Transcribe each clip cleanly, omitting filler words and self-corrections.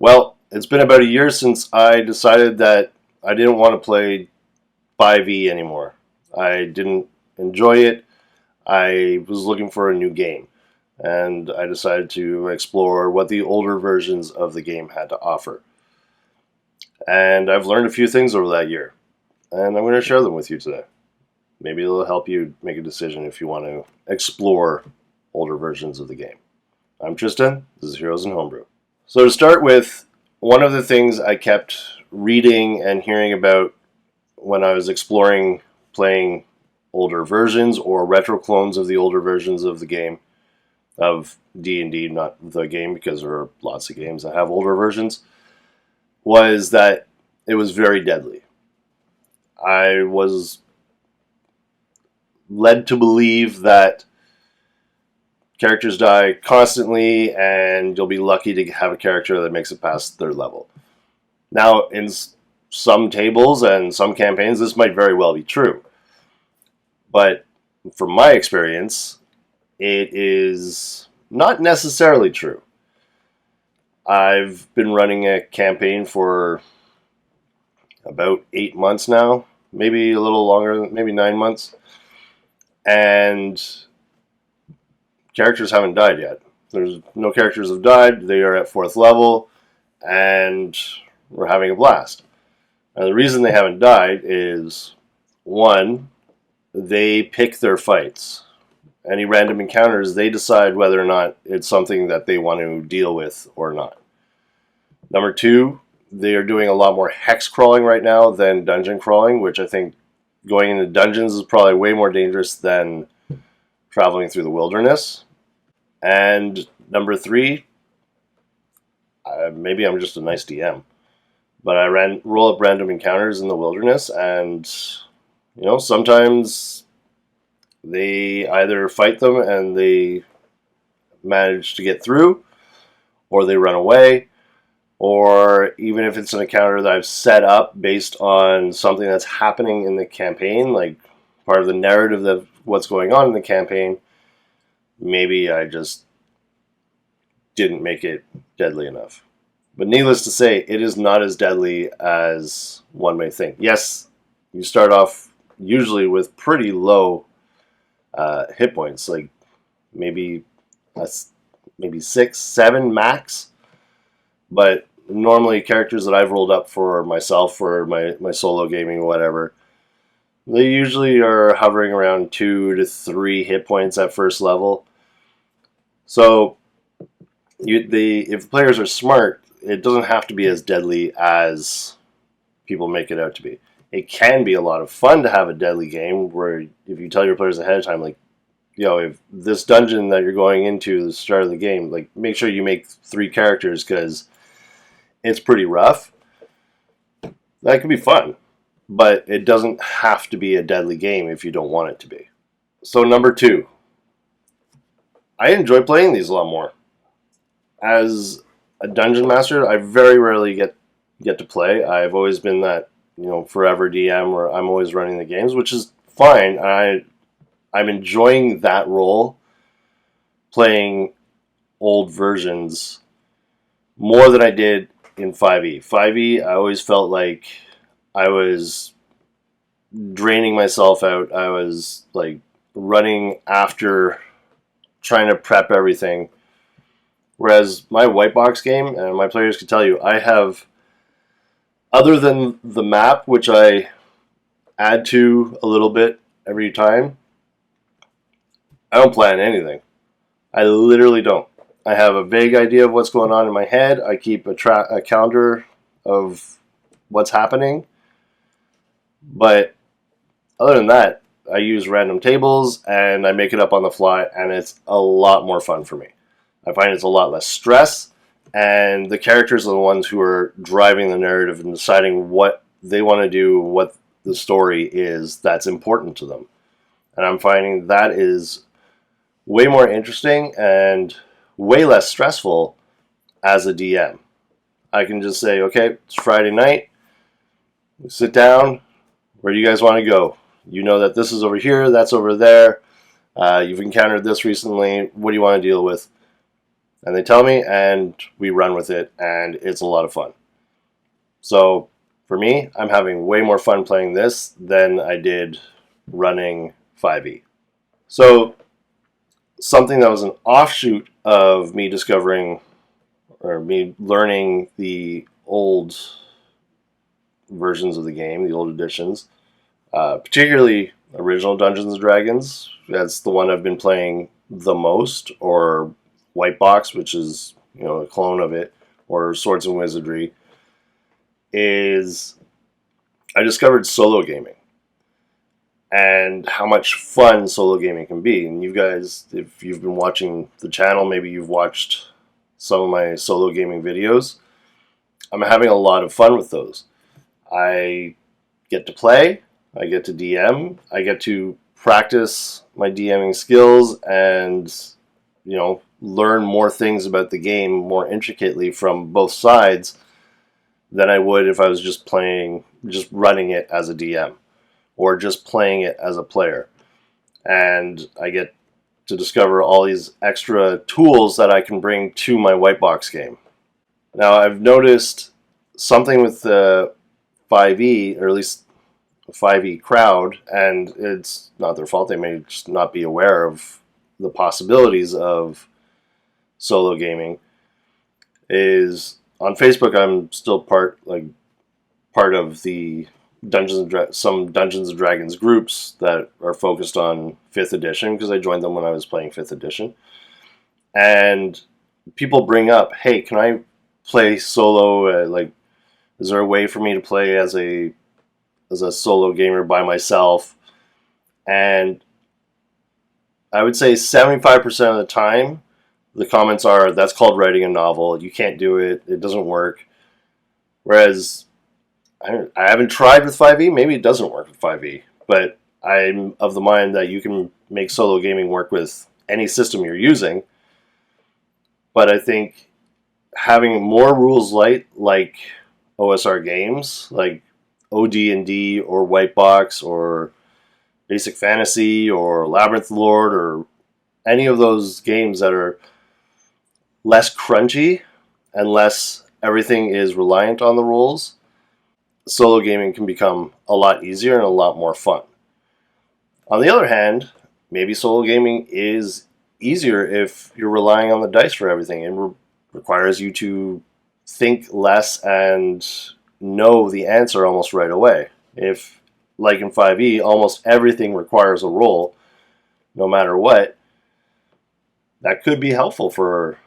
Well, it's been about a year since I decided that I didn't want to play 5e anymore. I didn't enjoy it. I was looking for a new game, and I decided to explore what the older versions of the game had to offer. And I've learned a few things over that year, and I'm going to share them with you today. Maybe it'll help you make a decision if you want to explore older versions of the game. I'm Tristan. This is Heroes and Homebrew. So to start with, one of the things I kept reading and hearing about when I was exploring playing older versions or retro clones of the older versions of the game, of D&D, not the game because there are lots of games that have older versions, was that it was very deadly. I was led to believe that characters die constantly and you'll be lucky to have a character that makes it past their level. Now, in some tables and some campaigns, this might very well be true. But from my experience, it is not necessarily true. I've been running a campaign for about 8 months now, maybe a little longer, maybe 9 months. And characters haven't died yet. There's no characters have died. They are at 4th level, and we're having a blast. And the reason they haven't died is, one, they pick their fights. Any random encounters, they decide whether or not it's something that they want to deal with or not. Number two, they are doing a lot more hex crawling right now than dungeon crawling, which I think going into dungeons is probably way more dangerous than traveling through the wilderness. And number three, maybe I'm just a nice DM, but I roll up random encounters in the wilderness, and sometimes they either fight them and they manage to get through, or they run away, or even if it's an encounter that I've set up based on something that's happening in the campaign, like part of the narrative of what's going on in the campaign, maybe I just didn't make it deadly enough. But needless to say, it is not as deadly as one may think. Yes, you start off usually with pretty low hit points, like maybe 6, 7 max. But normally characters that I've rolled up for myself, for my solo gaming or whatever, they usually are hovering around 2 to 3 hit points at first level. So if players are smart, it doesn't have to be as deadly as people make it out to be. It can be a lot of fun to have a deadly game where if you tell your players ahead of time, like, if this dungeon that you're going into at the start of the game, like, make sure you make 3 characters because it's pretty rough. That can be fun, but it doesn't have to be a deadly game if you don't want it to be. So number 2, I enjoy playing these a lot more. As a dungeon master, I very rarely get to play. I've always been that forever DM where I'm always running the games, which is fine. I'm enjoying that role, playing old versions more than I did in 5e. 5e, I always felt like I was draining myself out. I was like running after trying to prep everything. Whereas my white box game, and my players can tell you, I have, other than the map, which I add to a little bit every time, I don't plan anything. I literally don't. I have a vague idea of what's going on in my head. I keep a calendar of what's happening. But other than that, I use random tables and I make it up on the fly, and it's a lot more fun for me. I find it's a lot less stress, and the characters are the ones who are driving the narrative and deciding what they want to do, what the story is that's important to them. And I'm finding that is way more interesting and way less stressful as a DM. I can just say, okay, it's Friday night, sit down, where do you guys want to go? You know that this is over here, that's over there, you've encountered this recently, what do you want to deal with? and they tell me, and we run with it, and it's a lot of fun. So for me, I'm having way more fun playing this than I did running 5e. So something that was an offshoot of me discovering or me learning the old versions of the game, the old editions, particularly original Dungeons and Dragons. That's the one I've been playing the most, or White Box, which is a clone of it, or Swords and Wizardry. Is I discovered solo gaming and how much fun solo gaming can be. And you guys, if you've been watching the channel, maybe you've watched some of my solo gaming videos. I'm having a lot of fun with those. I get to play, I get to DM, I get to practice my DMing skills and, learn more things about the game more intricately from both sides than I would if I was just running it as a DM or just playing it as a player. And I get to discover all these extra tools that I can bring to my white box game. Now, I've noticed something with the 5e, or at least the 5e crowd, and it's not their fault. They may just not be aware of the possibilities of solo gaming. Is on Facebook, I'm still part of the some Dungeons and Dragons groups that are focused on 5th edition, because I joined them when I was playing 5th edition. And people bring up, hey, can I play solo? Is there a way for me to play as a solo gamer by myself? And I would say 75% of the time, the comments are, that's called writing a novel. You can't do it. It doesn't work. Whereas I haven't tried with 5e. Maybe it doesn't work with 5e. But I'm of the mind that you can make solo gaming work with any system you're using. But I think having more rules like OSR games, like OD&D or White Box or Basic Fantasy or Labyrinth Lord or any of those games that are less crunchy and less everything is reliant on the rules, solo gaming can become a lot easier and a lot more fun. On the other hand, maybe solo gaming is easier if you're relying on the dice for everything. It requires you to think less and know the answer almost right away. If, like in 5e, almost everything requires a roll, no matter what, that could be helpful for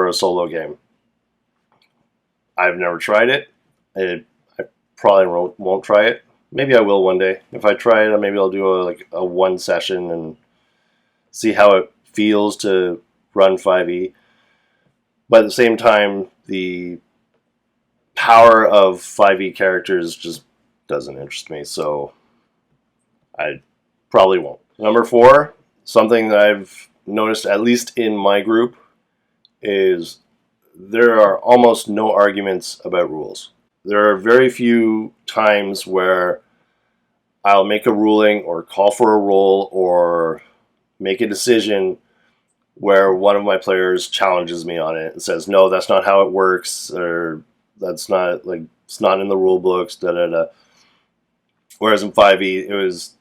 a solo game. I've never tried it. I probably won't try it. Maybe I will one day. If I try it, maybe I'll do a one session and see how it feels to run 5e. But at the same time, the power of 5e characters just doesn't interest me, so I probably won't. Number 4, something that I've noticed, at least in my group, is there are almost no arguments about rules. There are very few times where I'll make a ruling or call for a roll or make a decision where one of my players challenges me on it and says, no, that's not how it works, or that's not, it's not in the rule books, da-da-da. Whereas in 5e, it was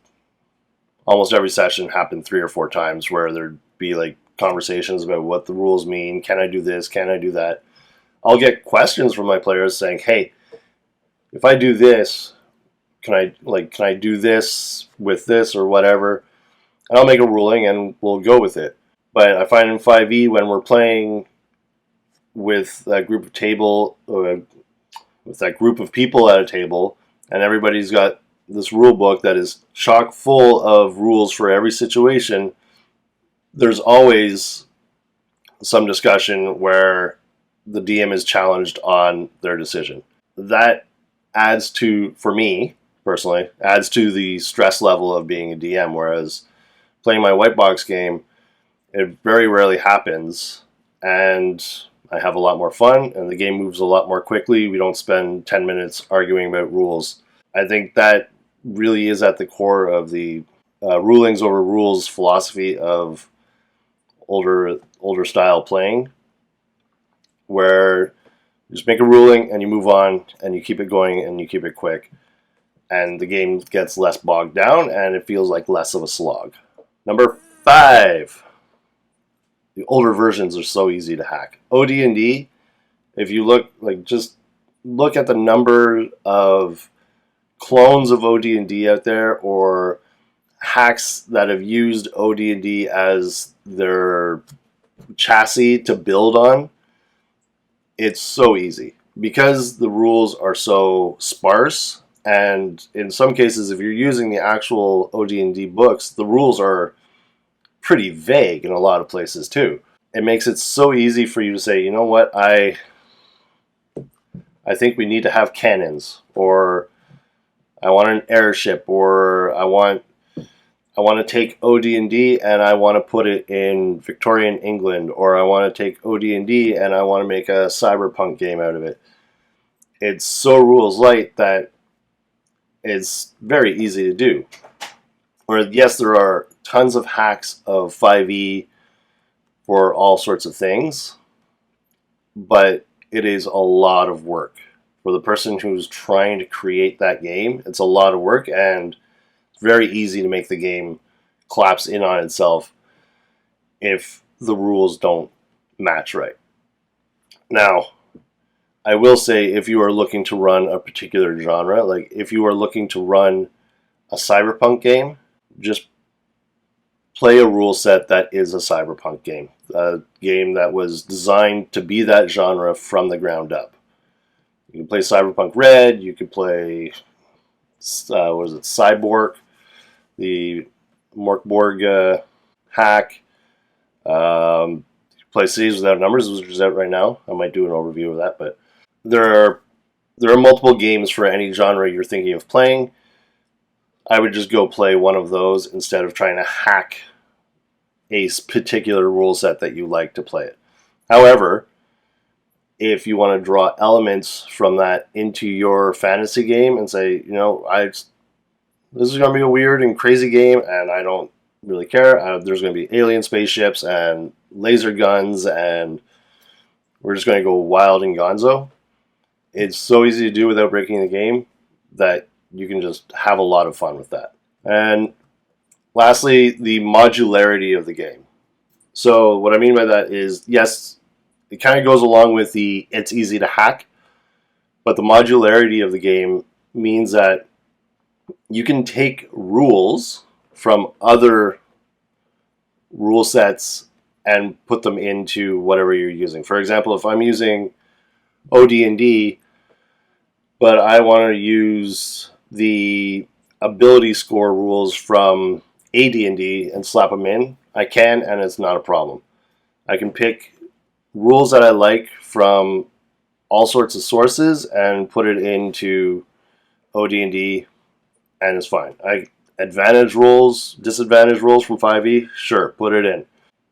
almost every session happened 3 or 4 times where there'd be conversations about what the rules mean. Can I do this? Can I do that? I'll get questions from my players saying, hey, if I do this, can I do this with this or whatever? And I'll make a ruling and we'll go with it. But I find in 5e, when we're playing with that group of people at a table, and everybody's got this rule book that is chock full of rules for every situation, there's always some discussion where the DM is challenged on their decision. That adds to, for me personally, adds to the stress level of being a DM, whereas playing my white box game, it very rarely happens, and I have a lot more fun, and the game moves a lot more quickly. We don't spend 10 minutes arguing about rules. I think that really is at the core of the rulings over rules philosophy of older style playing. where you just make a ruling and you move on and you keep it going and you keep it quick. And the game gets less bogged down and it feels like less of a slog. Number 5. The older versions are so easy to hack. OD&D, if you look, just look at the number of clones of OD&D out there, or hacks that have used OD&D as their chassis to build on. It's so easy because the rules are so sparse, and in some cases, if you're using the actual OD&D books, the rules are pretty vague in a lot of places too. It makes it so easy for you to say, you know what, I think we need to have cannons, or I want an airship, or I want to take OD&D and I want to put it in Victorian England, or I want to take OD&D and I want to make a cyberpunk game out of it. It's so rules light that it's very easy to do. Or yes, there are tons of hacks of 5e for all sorts of things, but it is a lot of work. For the person who's trying to create that game, it's a lot of work, and it's very easy to make the game collapse in on itself if the rules don't match right. Now, I will say, if you are looking to run a particular genre, like if you are looking to run a cyberpunk game, just play a rule set that is a cyberpunk game. A game that was designed to be that genre from the ground up. You can play Cyberpunk Red, you can play, Cyborg, the Morkborg hack. Play Cities Without Numbers, which is out right now. I might do an overview of that, but there are multiple games for any genre you're thinking of playing. I would just go play one of those instead of trying to hack a particular rule set that you like to play it. However, if you want to draw elements from that into your fantasy game and say, this is going to be a weird and crazy game, and I don't really care. There's going to be alien spaceships and laser guns, and we're just going to go wild and gonzo. It's so easy to do without breaking the game that you can just have a lot of fun with that. And lastly, the modularity of the game. So what I mean by that is, yes, it kind of goes along with the it's easy to hack, but the modularity of the game means that you can take rules from other rule sets and put them into whatever you're using. For example, if I'm using OD&D, but I want to use the ability score rules from AD&D and slap them in, I can, and it's not a problem. I can pick rules that I like from all sorts of sources and put it into OD&D, and it's fine. Advantage rolls, disadvantage rolls from 5e, sure, put it in.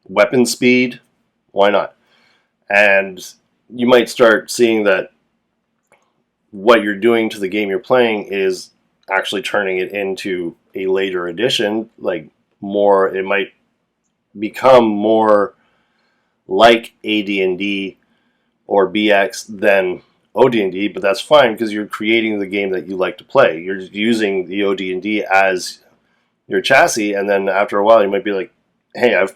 Weapon speed, why not? And you might start seeing that what you're doing to the game you're playing is actually turning it into a later edition, it might become more like AD&D or BX than OD&D, but that's fine because you're creating the game that you like to play. You're using the OD&D as your chassis, and then after a while you might be like, hey,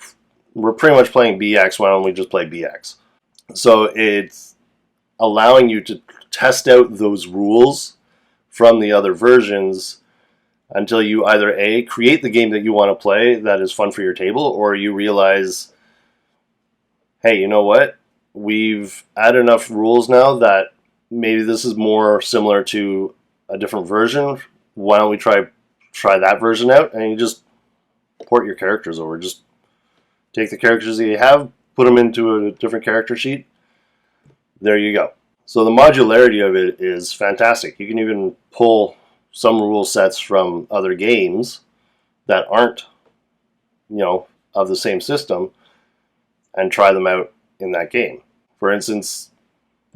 we're pretty much playing BX, why don't we just play BX? So it's allowing you to test out those rules from the other versions until you either A, create the game that you want to play that is fun for your table, or you realize, hey, you know what? We've added enough rules now that maybe this is more similar to a different version. Why don't we try that version out? And you just port your characters over. Just take the characters that you have, put them into a different character sheet. There you go. So the modularity of it is fantastic. You can even pull some rule sets from other games that aren't, of the same system and try them out in that game. For instance,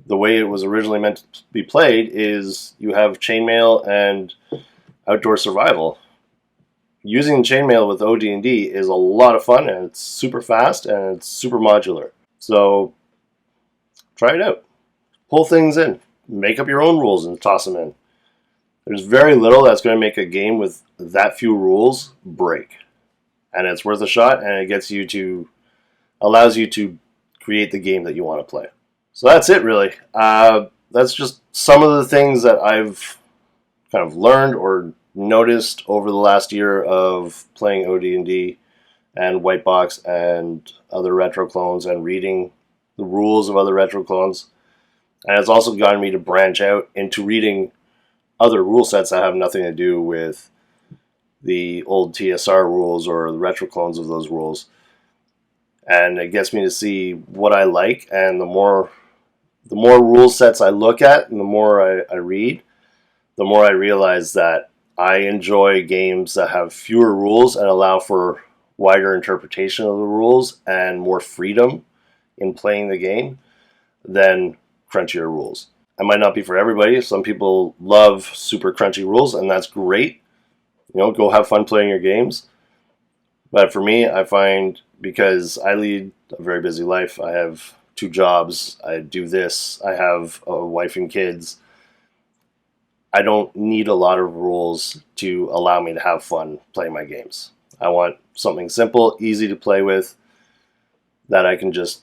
the way it was originally meant to be played is you have chainmail and outdoor survival. Using chainmail with OD&D is a lot of fun, and it's super fast and it's super modular. So Try it out. Pull things in. Make up your own rules and toss them in. There's very little that's going to make a game with that few rules break. And it's worth a shot, and it allows you to create the game that you want to play. So that's it, really. That's just some of the things that I've kind of learned or noticed over the last year of playing OD&D and Whitebox and other retro clones and reading the rules of other retro clones. And it's also gotten me to branch out into reading other rule sets that have nothing to do with the old TSR rules or the retro clones of those rules. And it gets me to see what I like, and the more rule sets I look at and the more I read, the more I realize that I enjoy games that have fewer rules and allow for wider interpretation of the rules and more freedom in playing the game than crunchier rules. It might not be for everybody. Some people love super crunchy rules, and that's great. Go have fun playing your games. But for me, I find, because I lead a very busy life, I have 2 jobs, I do this, I have a wife and kids, I don't need a lot of rules to allow me to have fun playing my games. I want something simple, easy to play with, that I can just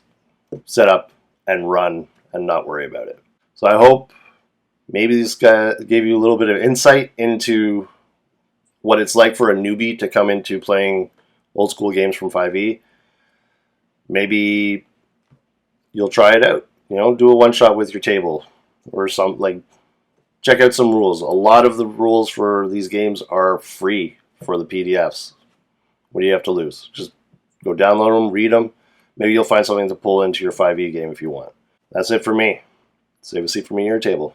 set up and run and not worry about it. So I hope maybe this guy gave you a little bit of insight into what it's like for a newbie to come into playing old school games from 5e. Maybe you'll try it out. Do a one-shot with your table or check out some rules. A lot of the rules for these games are free for the PDFs. What do you have to lose? Just go download them, read them. Maybe you'll find something to pull into your 5e game if you want. That's it for me. Save a seat for me at your table.